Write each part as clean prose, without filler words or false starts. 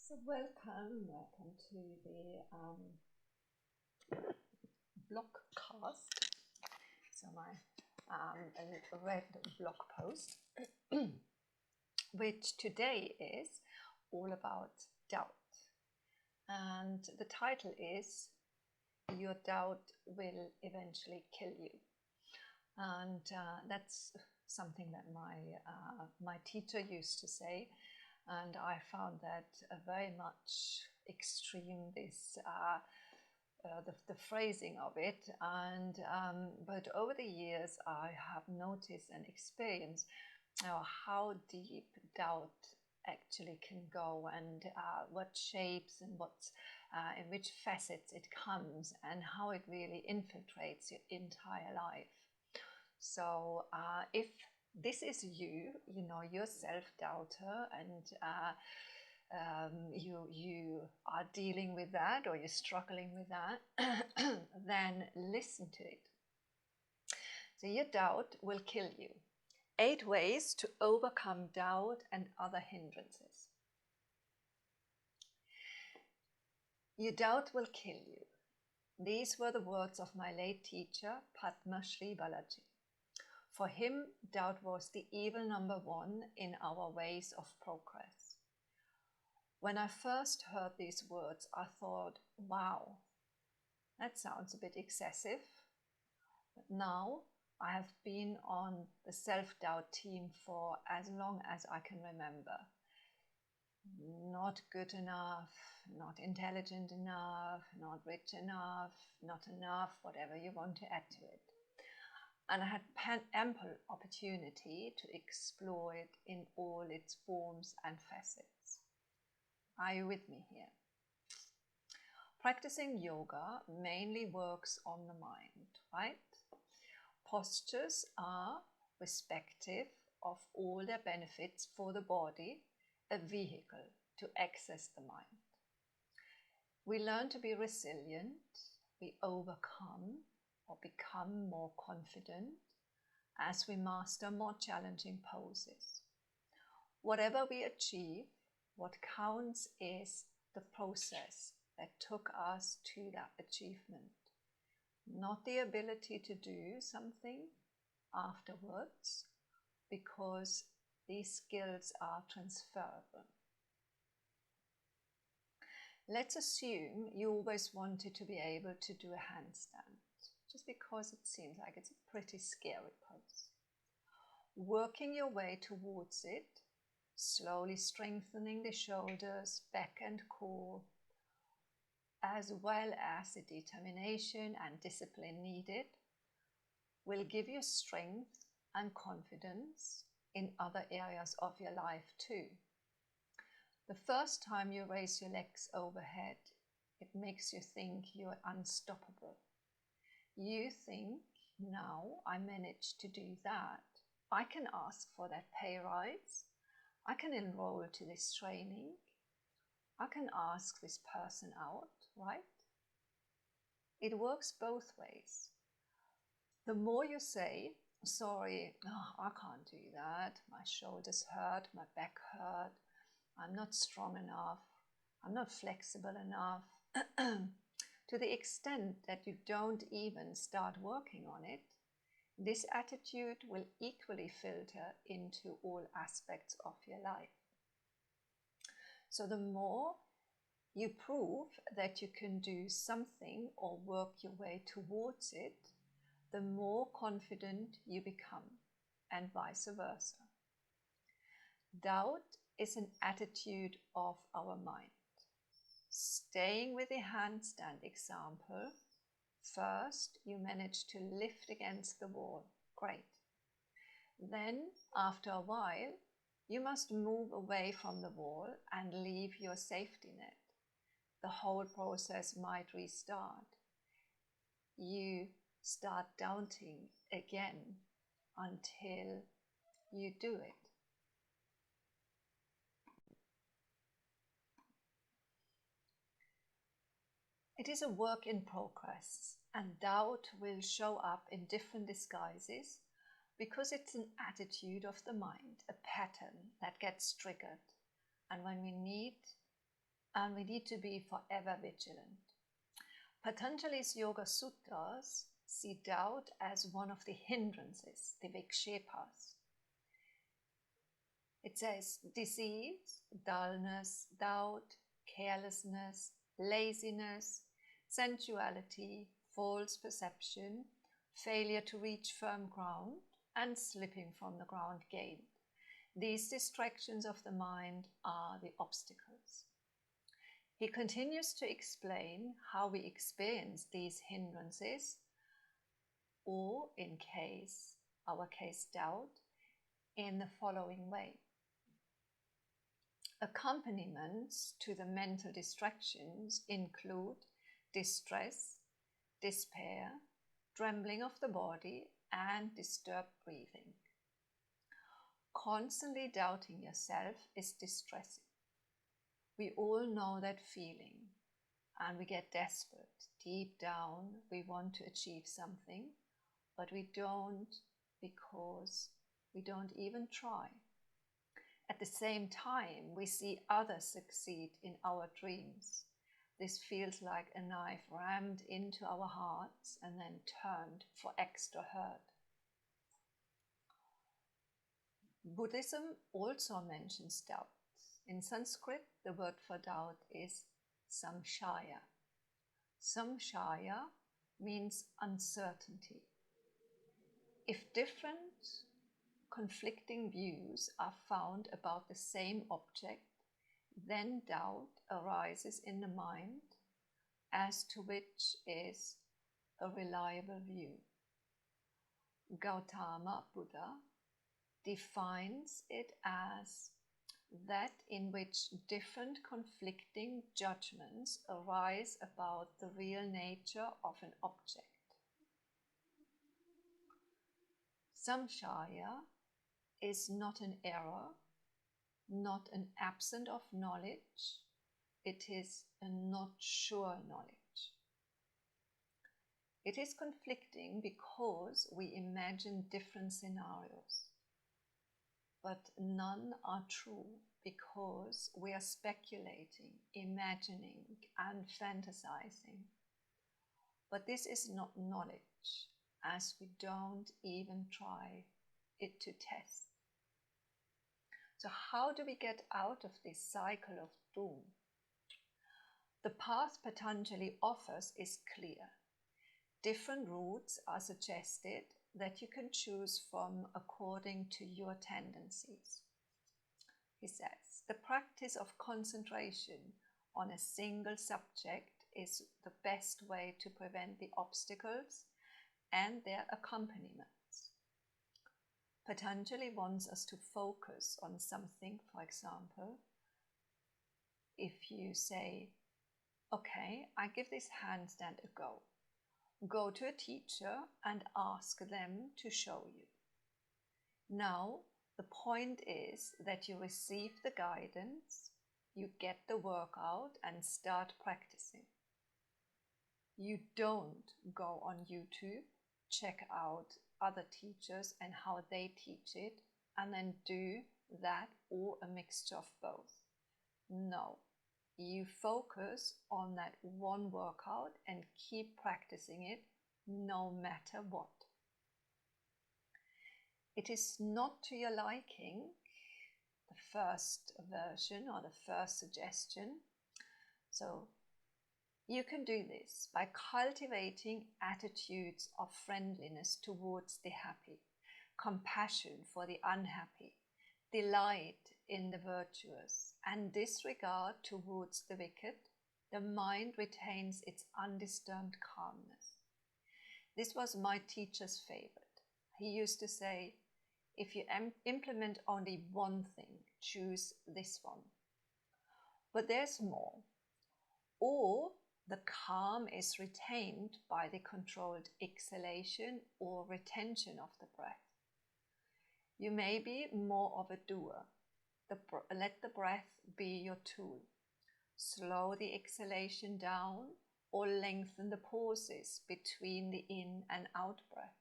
So welcome to the blogcast. So my a red blog post, which today is all about doubt, and the title is "Your doubt will eventually kill you," and that's something that my teacher used to say. And I found that very much extreme, the phrasing of it. And but over the years, I have noticed and experienced how deep doubt actually can go, and what shapes and in which facets it comes, and how it really infiltrates your entire life. So if this is you're self-doubter, and you are dealing with that, or you're struggling with that, then listen to it. So your doubt will kill you. 8 ways to overcome doubt and other hindrances. Your doubt will kill you. These were the words of my late teacher, Patanjali. For him, doubt was the evil number 1 in our ways of progress. When I first heard these words, I thought, wow, that sounds a bit excessive. But now I have been on the self-doubt team for as long as I can remember. Not good enough, not intelligent enough, not rich enough, not enough, whatever you want to add to it. And I had ample opportunity to explore it in all its forms and facets. Are you with me here? Practicing yoga mainly works on the mind, right? Postures are, respective of all their benefits for the body, a vehicle to access the mind. We learn to be resilient, we overcome or become more confident as we master more challenging poses. Whatever we achieve, what counts is the process that took us to that achievement, not the ability to do something afterwards, because these skills are transferable. Let's assume you always wanted to be able to do a handstand, just because it seems like it's a pretty scary pose. Working your way towards it, slowly strengthening the shoulders, back and core, as well as the determination and discipline needed, will give you strength and confidence in other areas of your life too. The first time you raise your legs overhead, it makes you think you're unstoppable. You think, now I managed to do that, I can ask for that pay rise, I can enroll to this training, I can ask this person out, right? It works both ways. The more you say, sorry, I can't do that, my shoulders hurt, my back hurt, I'm not strong enough, I'm not flexible enough, to the extent that you don't even start working on it, this attitude will equally filter into all aspects of your life. So the more you prove that you can do something or work your way towards it, the more confident you become, and vice versa. Doubt is an attitude of our mind. Staying with the handstand example, first you manage to lift against the wall. Great. Then, after a while, you must move away from the wall and leave your safety net. The whole process might restart. You start doubting again until you do it. It is a work in progress, and doubt will show up in different disguises because it's an attitude of the mind, a pattern that gets triggered. And when we need and we need to be forever vigilant. Patanjali's Yoga Sutras see doubt as one of the hindrances, the vikshepas. It says disease, dullness, doubt, carelessness, laziness, sensuality, false perception, failure to reach firm ground, and slipping from the ground gained. These distractions of the mind are the obstacles. He continues to explain how we experience these hindrances, or in our case doubt, in the following way. Accompaniments to the mental distractions include distress, despair, trembling of the body, and disturbed breathing. Constantly doubting yourself is distressing. We all know that feeling, and we get desperate. Deep down, we want to achieve something, but we don't, because we don't even try. At the same time, we see others succeed in our dreams. This feels like a knife rammed into our hearts and then turned for extra hurt. Buddhism also mentions doubt. In Sanskrit, the word for doubt is samshaya. Samshaya means uncertainty. If different conflicting views are found about the same object, then doubt arises in the mind as to which is a reliable view. Gautama Buddha defines it as that in which different conflicting judgments arise about the real nature of an object. Samshaya is not an error, not an absence of knowledge, it is a not sure knowledge. It is conflicting because we imagine different scenarios, but none are true because we are speculating, imagining, and fantasizing. But this is not knowledge, as we don't even try it to test. So how do we get out of this cycle of doom? The path Patanjali offers is clear. Different routes are suggested that you can choose from according to your tendencies. He says, the practice of concentration on a single subject is the best way to prevent the obstacles and their accompaniments. Patanjali wants us to focus on something. For example, if you say, okay, I give this handstand a go. Go to a teacher and ask them to show you. Now, the point is that you receive the guidance, you get the workout and start practicing. You don't go on YouTube, check out other teachers and how they teach it, and then do that or a mixture of both. No, you focus on that one workout and keep practicing it no matter what. It is not to your liking, the first version or the first suggestion. So you can do this by cultivating attitudes of friendliness towards the happy, compassion for the unhappy, delight in the virtuous, and disregard towards the wicked. The mind retains its undisturbed calmness. This was my teacher's favorite. He used to say, if you implement only one thing, choose this one. But there's more. Or the calm is retained by the controlled exhalation or retention of the breath. You may be more of a doer. Let the breath be your tool. Slow the exhalation down or lengthen the pauses between the in and out breath.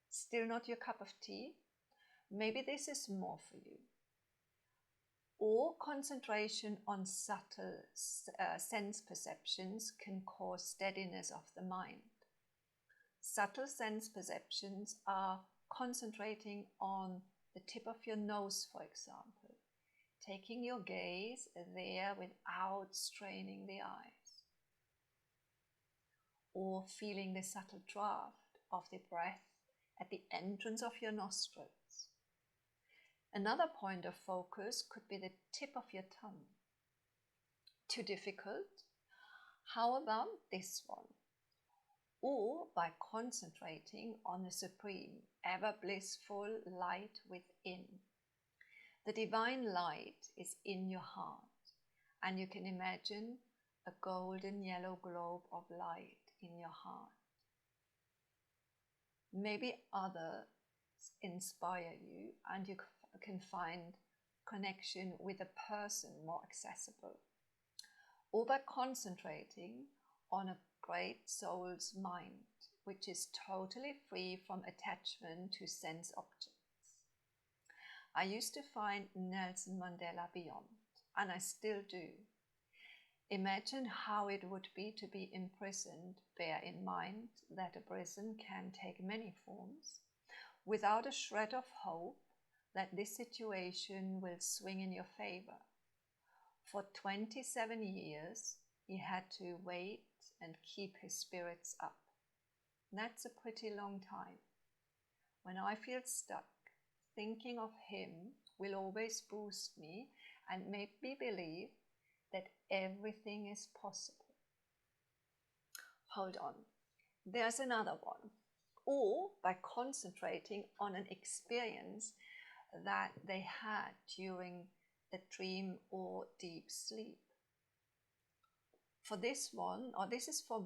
Still not your cup of tea? Maybe this is more for you. Or concentration on subtle sense perceptions can cause steadiness of the mind. Subtle sense perceptions are concentrating on the tip of your nose, for example, taking your gaze there without straining the eyes, or feeling the subtle draft of the breath at the entrance of your nostrils. Another point of focus could be the tip of your tongue. Too difficult? How about this one? Or by concentrating on the supreme, ever blissful light within. The divine light is in your heart, and you can imagine a golden yellow globe of light in your heart. Maybe others inspire you, and you can find connection with a person more accessible. Or by concentrating on a great soul's mind, which is totally free from attachment to sense objects. I used to find Nelson Mandela beyond, and I still do. Imagine how it would be to be imprisoned. Bear in mind that a prison can take many forms, without a shred of hope that this situation will swing in your favor. For 27 years, he had to wait and keep his spirits up. That's a pretty long time. When I feel stuck, thinking of him will always boost me and make me believe that everything is possible. Hold on, there's another one. Or by concentrating on an experience that they had during a dream or deep sleep. For this one, or this is for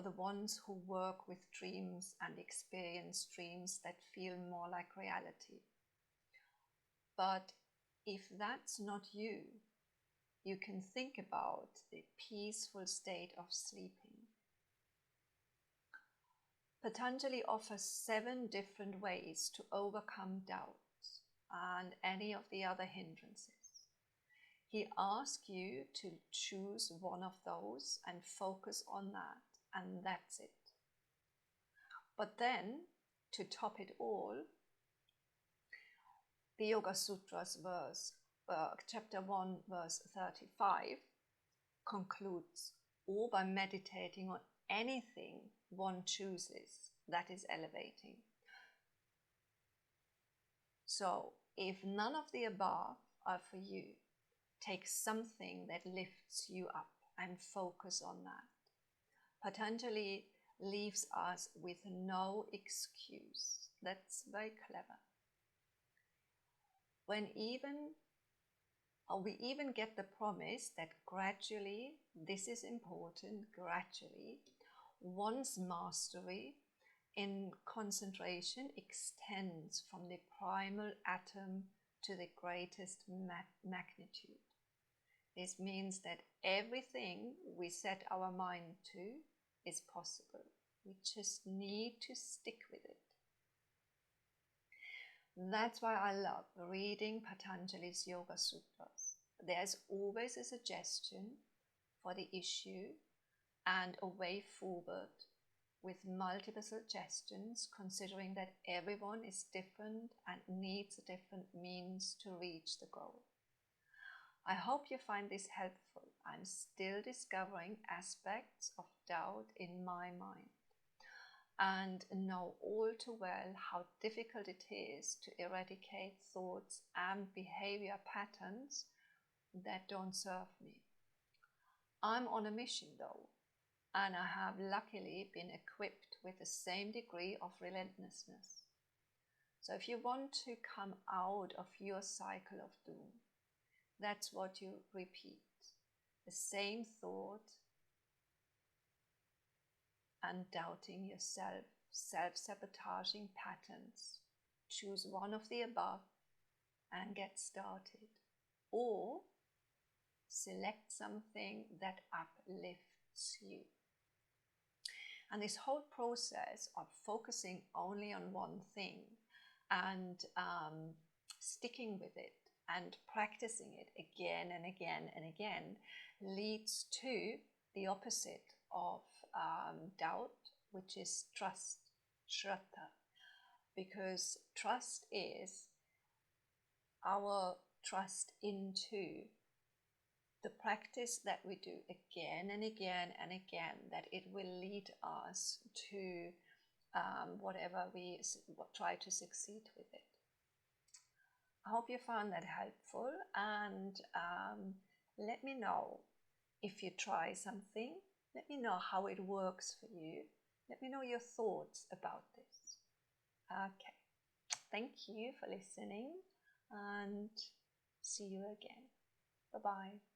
the ones who work with dreams and experience dreams that feel more like reality. But if that's not you, you can think about the peaceful state of sleeping. Patanjali offers 7 different ways to overcome doubt and any of the other hindrances. He asks you to choose one of those and focus on that, and that's it. But then, to top it all, the Yoga Sutras chapter 1 verse 35 concludes, or by meditating on anything one chooses that is elevating. So, if none of the above are for you, take something that lifts you up and focus on that. Patanjali leaves us with no excuse. That's very clever. We even get the promise that gradually, this is important, gradually, one's mastery in concentration extends from the primal atom to the greatest magnitude. This means that everything we set our mind to is possible. We just need to stick with it. That's why I love reading Patanjali's Yoga Sutras. There's always a suggestion for the issue and a way forward, with multiple suggestions, considering that everyone is different and needs a different means to reach the goal. I hope you find this helpful. I'm still discovering aspects of doubt in my mind and know all too well how difficult it is to eradicate thoughts and behavior patterns that don't serve me. I'm on a mission though, and I have luckily been equipped with the same degree of relentlessness. So if you want to come out of your cycle of doom, that's what you repeat. The same thought and doubting yourself, self-sabotaging patterns. Choose one of the above and get started. Or select something that uplifts you. And this whole process of focusing only on one thing and sticking with it And practicing it again and again and again leads to the opposite of doubt, which is trust, shraddha. Because trust is our trust into the practice that we do again and again and again, that it will lead us to whatever we try to succeed with it. I hope you found that helpful, and let me know if you try something. Let me know how it works for you. Let me know your thoughts about this. Okay, thank you for listening, and see you again. Bye-bye.